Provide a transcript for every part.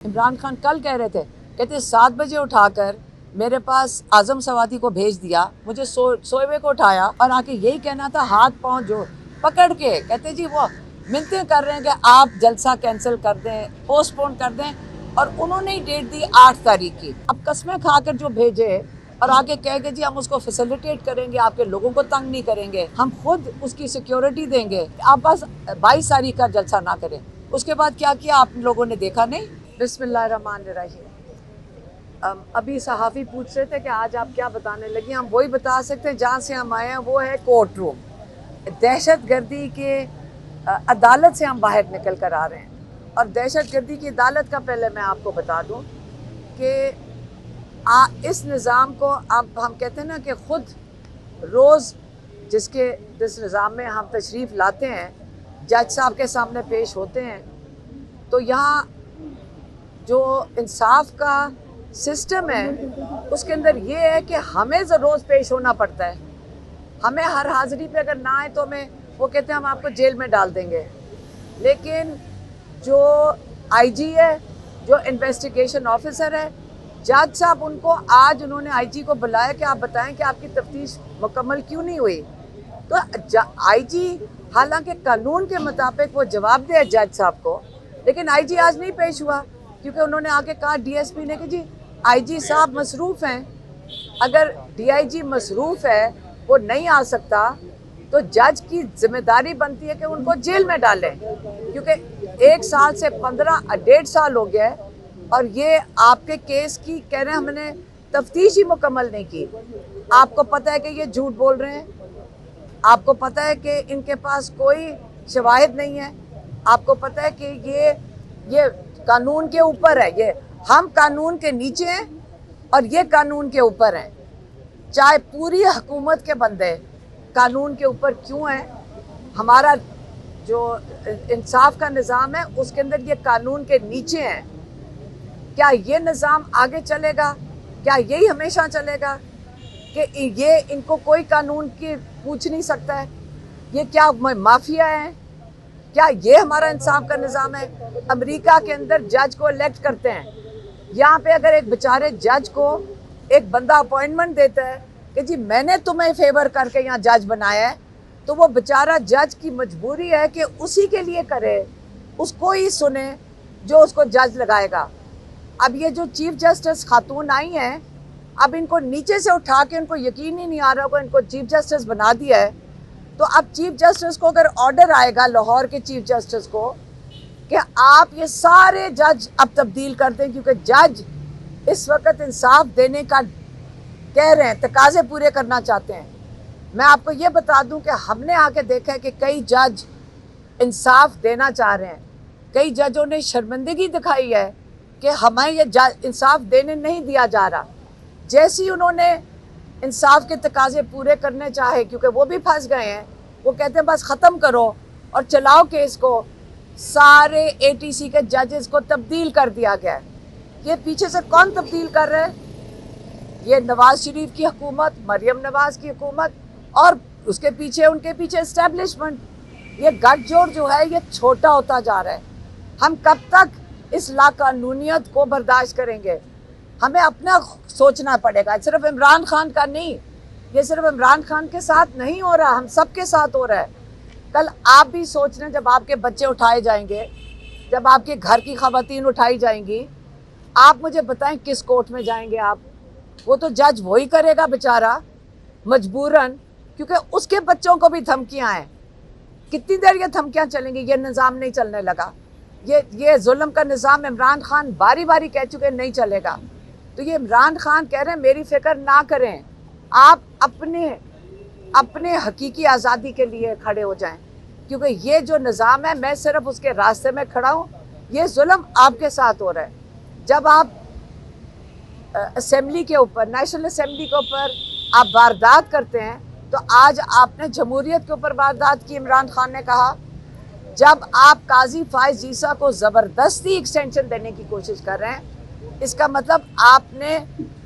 इमरान खान कल कह रहे थे, कहते 7 बजे उठाकर मेरे पास आजम सवादी को भेज दिया, मुझे सोए हुए को उठाया और आके यही कहना था हाथ पांव जो पकड़ के कहते जी वो मिन्नतें कर रहे हैं कि आप जलसा कैंसिल कर दें, पोस्टपोन कर दें, और उन्होंने ही डेट दी 8 तारीख की। अब कस्में खाकर जो भेजे और आके कह के जी हम उसको फैसिलिटेट करेंगे, आपके लोगों को तंग नहीं करेंगे, हम खुद उसकी सिक्योरिटी देंगे, आप बस 22 तारीख का जलसा ना करें। उसके बाद क्या किया आप लोगों ने देखा नहीं। बिस्मिल्लाहिर्रहमानिर्रहीम। अभी सहाफ़ी पूछ रहे थे कि आज आप क्या बताने लगी। हम वही बता सकते हैं जहाँ से हम आए हैं, वो है कोर्ट रूम। दहशत गर्दी के अदालत से हम बाहर निकल कर आ रहे हैं, और दहशत गर्दी की अदालत का पहले मैं आपको बता दूँ कि इस निज़ाम को अब हम कहते हैं ना कि ख़ुद रोज़ जिस निज़ाम में हम तशरीफ़ लाते हैं, जज साहब के सामने पेश होते हैं, तो यहाँ जो इंसाफ का सिस्टम है उसके अंदर ये है कि हमें रोज़ पेश होना पड़ता है। हमें हर हाज़िरी पे अगर ना आए तो हमें वो कहते हैं हम आपको जेल में डाल देंगे। लेकिन जो आईजी है, जो इन्वेस्टिगेशन ऑफिसर है, जज साहब उनको आज उन्होंने आईजी को बुलाया कि आप बताएं कि आपकी तफ्तीश मुकम्मल क्यों नहीं हुई। तो आईजी हालांकि कानून के मुताबिक वो जवाब दे जज साहब को, लेकिन आईजी आज नहीं पेश हुआ क्योंकि उन्होंने आके कहा डीएसपी ने कि जी आईजी साहब मसरूफ़ हैं। अगर डीआईजी मसरूफ़ है, वो नहीं आ सकता, तो जज की जिम्मेदारी बनती है कि उनको जेल में डालें, क्योंकि 1 साल से 1.5 साल हो गया है और ये आपके केस की कह रहे हैं हमने तफ्तीश ही मुकम्मल नहीं की। आपको पता है कि ये झूठ बोल रहे हैं, आपको पता है कि इनके पास कोई शवाहिद नहीं है, आपको पता है कि ये कानून के ऊपर है, ये हम कानून के नीचे हैं और ये कानून के ऊपर हैं। चाहे पूरी हुकूमत के बंदे कानून के ऊपर क्यों हैं, हमारा जो इंसाफ का निज़ाम है उसके अंदर ये कानून के नीचे हैं। क्या ये निज़ाम आगे चलेगा? क्या यही हमेशा चलेगा कि ये इनको कोई कानून की पूछ नहीं सकता है? ये क्या माफिया है? क्या ये हमारा इंसाफ का निज़ाम है? अमेरिका के अंदर जज को इलेक्ट करते हैं, यहाँ पे अगर एक बेचारे जज को एक बंदा अपॉइंटमेंट देता है कि जी मैंने तुम्हें फेवर करके यहाँ जज बनाया है, तो वो बेचारा जज की मजबूरी है कि उसी के लिए करे, उसको ही सुने जो उसको जज लगाएगा। अब ये जो चीफ जस्टिस खातून आई हैं, अब इनको नीचे से उठा के इनको यकीन ही नहीं आ रहा होगा इनको चीफ जस्टिस बना दिया है। तो अब चीफ जस्टिस को अगर ऑर्डर आएगा लाहौर के चीफ जस्टिस को कि आप ये सारे जज अब तब्दील कर दें, क्योंकि जज इस वक्त इंसाफ देने का कह रहे हैं, तकाजे पूरे करना चाहते हैं। मैं आपको ये बता दूं कि हमने आके देखा है कि कई जज इंसाफ देना चाह रहे हैं, कई जजों ने शर्मिंदगी दिखाई है कि हमें ये इंसाफ देने नहीं दिया जा रहा। जैसे ही उन्होंने इंसाफ के तकाजे पूरे करने चाहे, क्योंकि वो भी फंस गए हैं, वो कहते हैं बस ख़त्म करो और चलाओ केस को, सारे एटीसी के जजेस को तब्दील कर दिया गया है। ये पीछे से कौन तब्दील कर रहे हैं? ये नवाज शरीफ की हुकूमत, मरियम नवाज की हुकूमत, और उसके पीछे उनके पीछे इस्टेब्लिशमेंट। ये गठजोड़ जो है ये छोटा होता जा रहा है। हम कब तक इस लाकानूनियत को बर्दाश्त करेंगे? हमें अपना सोचना पड़ेगा, सिर्फ इमरान खान का नहीं, ये सिर्फ इमरान खान के साथ नहीं हो रहा, हम सब के साथ हो रहा है। कल आप भी सोच रहे हैं जब आपके बच्चे उठाए जाएंगे, जब आपके घर की खवातीन उठाई जाएंगी, आप मुझे बताएं किस कोर्ट में जाएंगे आप? वो तो जज वही करेगा बेचारा मजबूरन, क्योंकि उसके बच्चों को भी धमकियां हैं। कितनी देर ये धमकियां चलेंगी? ये निज़ाम नहीं चलने लगा। ये जुल्म का निज़ाम इमरान खान बारी बारी कह चुके नहीं चलेगा। तो ये इमरान खान कह रहे हैं मेरी फिक्र ना करें, आप अपने हकीकी आज़ादी के लिए खड़े हो जाएं, क्योंकि ये जो निज़ाम है मैं सिर्फ उसके रास्ते में खड़ा हूँ। ये जुल्म आपके साथ हो रहा है। जब आप असेंबली के ऊपर, नेशनल असेंबली के ऊपर आप वारदात करते हैं, तो आज आपने जमहूरियत के ऊपर वारदात की। इमरान खान ने कहा जब आप काजी फायज ईसा को ज़बरदस्ती एक्सटेंशन देने की कोशिश कर रहे हैं, इसका मतलब आपने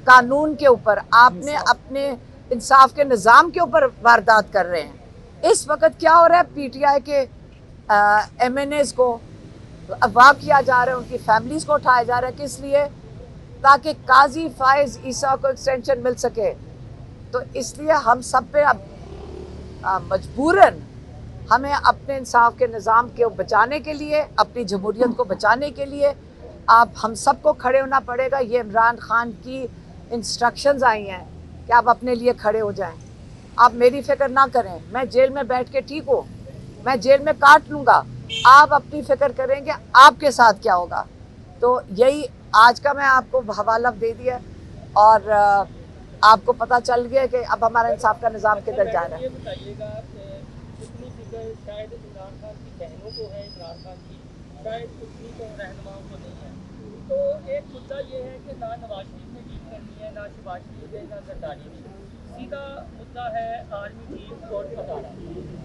कानून के ऊपर, आपने अपने इंसाफ के निज़ाम के ऊपर वारदात कर रहे हैं। इस वक्त क्या हो रहा है? पीटीआई के MNAs को अगवा किया जा रहा है, उनकी फैमिलीज़ को उठाया जा रहा है। किस लिए? ताकि काजी फायज़ ईसा को एक्सटेंशन मिल सके। तो इसलिए हम सब पे अब मजबूरन हमें अपने इंसाफ के निज़ाम को बचाने के लिए, अपनी जमहूरियत को बचाने के लिए आप हम सबको खड़े होना पड़ेगा। ये इमरान खान की इंस्ट्रक्शंस आई हैं कि आप अपने लिए खड़े हो जाएं। आप मेरी फ़िक्र ना करें, मैं जेल में बैठ के ठीक हूँ, मैं जेल में काट लूँगा। आप अपनी फ़िक्र करेंगे आपके साथ क्या होगा। तो यही आज का मैं आपको हवाला दे दिया और आपको पता चल गया कि अब हमारा इंसाफ का निज़ाम किधर जा रहा है। ये बताइएगा उतनी फिक्र शायद इमरान खान की बहनों को है, इमरान खान की शायद उतनी तो रहनुमाओं को नहीं है। तो एक मुद्दा ये है कि ना नवाज शरीफ ने डील करनी है, ना शहबाज शरीफ है, ना जरदारी ने। सीधा मुद्दा है आर्मी चीफ और खजाना।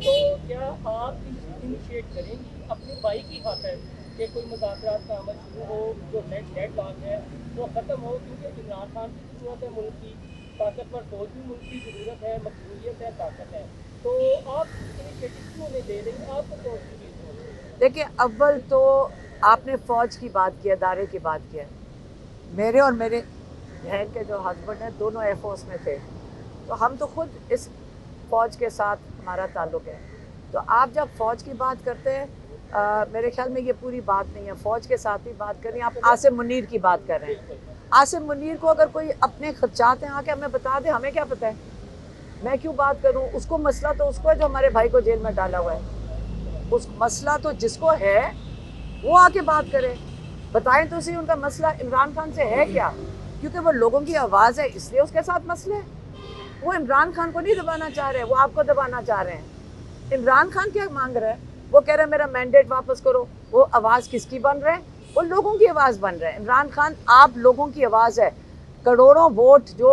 तो क्या आप इनिशिएट करेंगी अपने भाई की खातिर कि कोई मुज़ाकरात का अमल शुरू हो, जो डेड लॉक है वो ख़त्म हो, क्योंकि इमरान खान की ज़रूरत है मुल्क की, ताकतवर फौज भी मुल्क की ज़रूरत है, मकबूलियत है, ताकत है। तो आप इनिशिएटिव क्यों नहीं ले रही? आपको तो देखिए, अव्वल तो आपने फ़ौज की बात की, अदारे की बात की है। मेरे और मेरे बहन के जो हस्बैंड हैं दोनों एयरफोर्स में थे, तो हम तो खुद इस फ़ौज के साथ हमारा ताल्लुक़ है। तो आप जब फ़ौज की बात करते हैं, मेरे ख्याल में ये पूरी बात नहीं है। फ़ौज के साथ ही बात करें। आप आसिम मुनीर की बात कर रहे हैं। आसिम मुनीर को अगर कोई अपने खदशात हैं आके हमें बता दे, हमें क्या पता है, मैं क्यों बात करूं। उसको मसला तो उसको है जो हमारे भाई को जेल में डाला हुआ है। उस मसला तो जिसको है वो आके बात करे, बताएं तो सही उनका मसला इमरान खान से है क्या। क्योंकि वो लोगों की आवाज़ है, इसलिए उसके साथ मसले हैं। वो इमरान खान को नहीं दबाना चाह रहे, वो आपको दबाना चाह रहे हैं। इमरान खान क्या मांग रहा है? वो कह रहा है मेरा मैंडेट वापस करो। वो आवाज़ किसकी बन रहा है? वो लोगों की आवाज़ बन रहा है। इमरान खान आप लोगों की आवाज़ है। करोड़ों वोट जो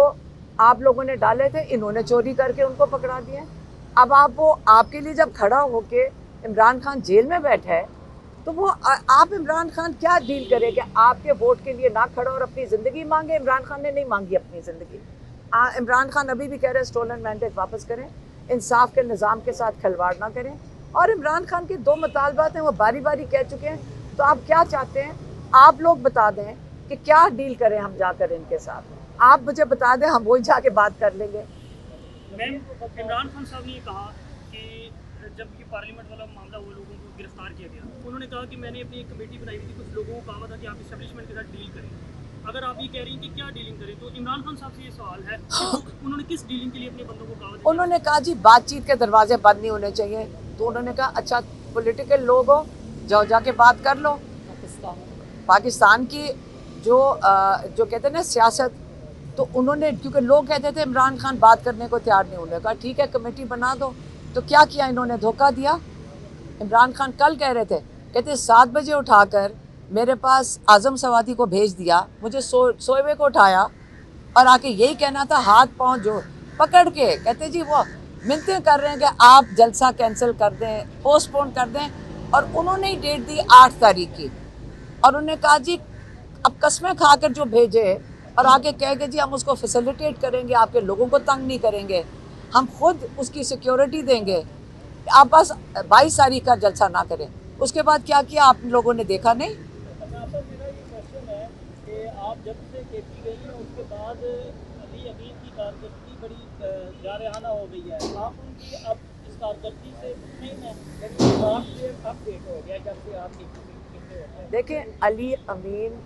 आप लोगों ने डाले थे, इन्होंने चोरी करके उनको पकड़ा दिए। अब आप वो आपके लिए जब खड़ा होके इमरान खान जेल में बैठा है, तो वो आप इमरान खान क्या डील करे कि आपके वोट के लिए ना खड़ा और अपनी ज़िंदगी मांगे। इमरान खान ने नहीं मांगी अपनी ज़िंदगी। इमरान खान अभी भी कह रहे हैं स्टोलन मैंडेट वापस करें, इंसाफ के निज़ाम के साथ खिलवाड़ ना करें। और इमरान खान के 2 मुतालबात हैं, वो बारी बारी कह चुके हैं। तो आप क्या चाहते हैं? आप लोग बता दें कि क्या डील करें हम जाकर इनके साथ। आप मुझे बता दें, हम वही जाके बात कर लेंगे। मैम, इमरान खान साहब ने ये कहा कि जब ये पार्लियामेंट वाला मामला हुआ, लोगों को गिरफ्तार किया गया, उन्होंने कहा कि मैंने अपनी एक कमेटी बनाई हुई थी, कुछ लोगों को कहा था कि आप इस्टेब्लिशमेंट के साथ डील करें। अगर आप ये कह रही हैं कि क्या डीलिंग करें, तो इमरान खान साहब से ये सवाल है उन्होंने किस डीलिंग के लिए अपने बंदों को कहा? उन्होंने कहा जी बातचीत के दरवाजे बंद नहीं होने चाहिए। तो उन्होंने कहा अच्छा पॉलिटिकल लोग हो, जाओ जाके बात कर लो। पाकिस्तान की जो कहते हैं ना सियासत, तो उन्होंने, क्योंकि लोग कहते थे इमरान खान बात करने को तैयार नहीं, उन्होंने कहा ठीक है कमेटी बना दो। तो क्या किया इन्होंने? धोखा दिया। इमरान खान कल कह रहे थे, कहते 7 बजे उठाकर मेरे पास आज़म सवादी को भेज दिया, मुझे सोए हुए को उठाया और आके यही कहना था हाथ पांव जो पकड़ के कहते जी वो मिन्नतें कर रहे हैं कि आप जलसा कैंसिल कर दें, पोस्टपोन कर दें। और उन्होंने ही डेट दी 8 तारीख की। और उन्होंने कहा जी अब कस्में खाकर जो भेजे और आके कह के जी हम उसको फैसिलिटेट करेंगे, आपके लोगों को तंग नहीं करेंगे, हम खुद उसकी सिक्योरिटी देंगे, आप बस 22 तारीख का जलसा ना करें। उसके बाद क्या किया आप लोगों ने देखा नहीं। मेरा ये क्वेश्चन है कि आप जब से केपी गई हैं उसके बाद अली अमीन की कारकर्दगी बड़ी जारहाना हो गई है। आप उनकी अब इस कारकर्दगी से मुतमईन हैं? आपसे अपडेट हो गया जब से आप देखें, अली अमीन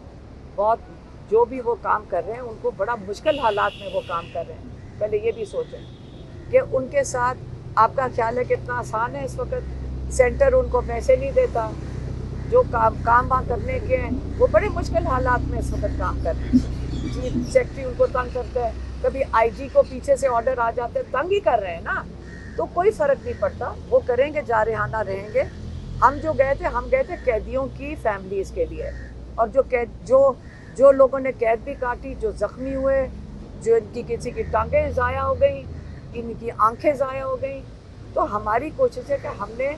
बहुत जो भी वो काम कर रहे हैं, उनको बड़ा मुश्किल हालात में वो काम कर रहे हैं। पहले ये भी सोचें कि उनके साथ आपका ख्याल है कितना आसान है। इस वक्त सेंटर उनको पैसे नहीं देता, जो काम वहाँ करने के हैं वो बड़े मुश्किल हालात में इस वक्त काम कर रहे हैं। चीफ सेक्रेटरी उनको तंग करता है, कभी आईजी को पीछे से ऑर्डर आ जाते हैं, तंग ही कर रहे हैं ना। तो कोई फ़र्क नहीं पड़ता, वो करेंगे, जारहाना रहेंगे। हम जो गए थे, हम गए थे कैदियों की फैमिलीज़ के लिए। और जो लोगों ने कैद भी काटी, जो ज़ख्मी हुए, जो इनकी किसी की टांगें ज़ाया हो गई, इनकी आंखें ज़ाया हो गई। तो हमारी कोशिश है कि हमने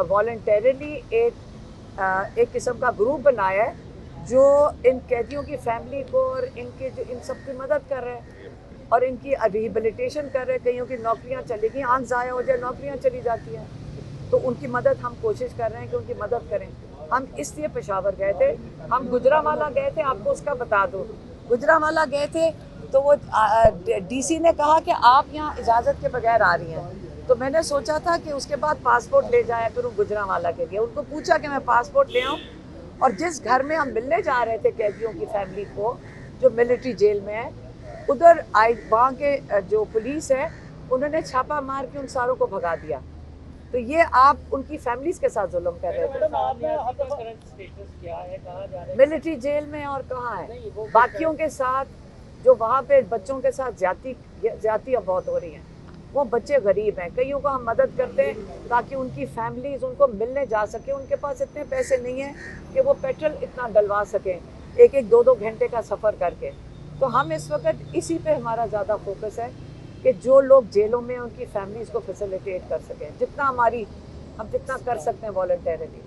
वॉलंटरली एक किस्म का ग्रुप बनाया है जो इन कैदियों की फैमिली को और इनके जो इन सब की मदद कर रहे हैं और इनकी रिहेबिलिटेशन कर रहे हैं। कईयों की नौकरियां चली गई, आंख ज़ाया हो जाए, नौकरियां चली जाती हैं, तो उनकी मदद हम कोशिश कर रहे हैं कि उनकी मदद करें। हम इसलिए पेशावर गए थे। हम गुजरांवाला गए थे, आपको उसका बता दूं। गुजरांवाला गए थे तो वो डीसी ने कहा कि आप यहाँ इजाज़त के बगैर आ रही हैं। तो मैंने सोचा था कि उसके बाद पासपोर्ट ले जाया करूँ गुजरांवाला के लिए। उनको पूछा कि मैं पासपोर्ट ले आऊँ, और जिस घर में हम मिलने जा रहे थे कैदियों की फैमिली को जो मिलिट्री जेल में है, उधर वहाँ के जो पुलिस है उन्होंने छापा मार के उन सारों को भगा दिया। तो ये आप उनकी फैमिलीज के साथ जुल्म कर रहे थे। करंट स्टेटस क्या है, कहाँ जा रहे हैं? मिलिट्री जेल में, और कहाँ है नहीं, वो बाकियों के साथ जो वहाँ पे बच्चों के साथ जातियाँ बहुत हो रही हैं। वो बच्चे गरीब हैं, कईयों को हम मदद करते हैं ताकि उनकी फैमिलीज उनको मिलने जा सके। उनके पास इतने पैसे नहीं हैं कि वो पेट्रोल इतना डलवा सकें, एक एक दो दो घंटे का सफ़र करके। तो हम इस वक्त इसी पे हमारा ज़्यादा फोकस है कि जो लोग जेलों में उनकी फैमिलीज़ को फैसिलिटेट कर सकें, जितना हम जितना कर सकते हैं वॉलंटियरली।